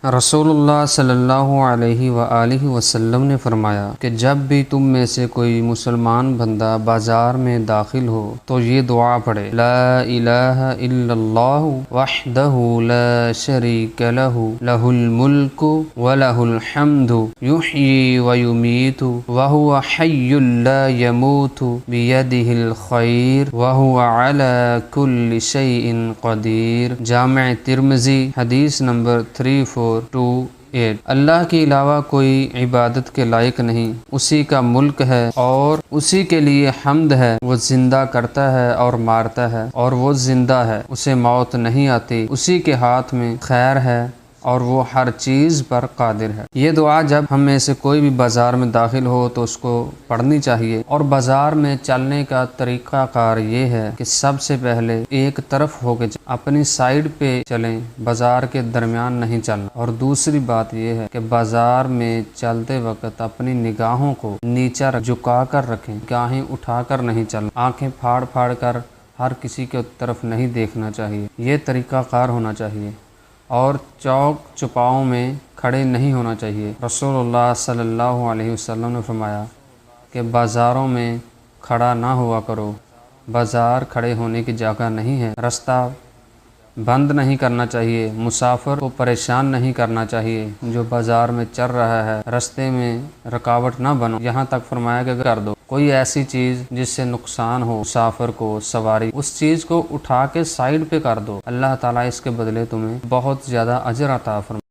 رسول اللہ صلی اللہ علیہ وآلہ وسلم نے فرمایا کہ جب بھی تم میں سے کوئی مسلمان بندہ بازار میں داخل ہو تو یہ دعا پڑھے: لا الہ الا اللہ وحدہ لا شریک لہ لہ الملک ولہ الحمد یحیی ویمیت وہو حی لا یموت بیدہ الخیر وہو علی کل شیء قدیر۔ جامع ترمذی، حدیث نمبر 3428۔ اللہ کے علاوہ کوئی عبادت کے لائق نہیں، اسی کا ملک ہے اور اسی کے لیے حمد ہے۔ وہ زندہ کرتا ہے اور مارتا ہے، اور وہ زندہ ہے، اسے موت نہیں آتی، اسی کے ہاتھ میں خیر ہے اور وہ ہر چیز پر قادر ہے۔ یہ دعا جب ہم میں سے کوئی بھی بازار میں داخل ہو تو اس کو پڑھنی چاہیے۔ اور بازار میں چلنے کا طریقہ کار یہ ہے کہ سب سے پہلے ایک طرف ہو کے اپنی سائیڈ پہ چلیں، بازار کے درمیان نہیں چلنا۔ اور دوسری بات یہ ہے کہ بازار میں چلتے وقت اپنی نگاہوں کو نیچے جھکا کر رکھیں، نگاہیں اٹھا کر نہیں چلنا، آنکھیں پھاڑ پھاڑ کر ہر کسی کی طرف نہیں دیکھنا چاہیے۔ یہ طریقہ کار ہونا چاہیے۔ اور چوک چپاؤں میں کھڑے نہیں ہونا چاہیے۔ رسول اللہ صلی اللہ علیہ وسلم نے فرمایا کہ بازاروں میں کھڑا نہ ہوا کرو، بازار کھڑے ہونے کی جگہ نہیں ہے۔ رستہ بند نہیں کرنا چاہیے، مسافر کو پریشان نہیں کرنا چاہیے جو بازار میں چل رہا ہے، رستے میں رکاوٹ نہ بنو۔ یہاں تک فرمایا کہ کر دو کوئی ایسی چیز جس سے نقصان ہو مسافر کو، سواری، اس چیز کو اٹھا کے سائیڈ پہ کر دو، اللہ تعالیٰ اس کے بدلے تمہیں بہت زیادہ اجر عطا فرمائے۔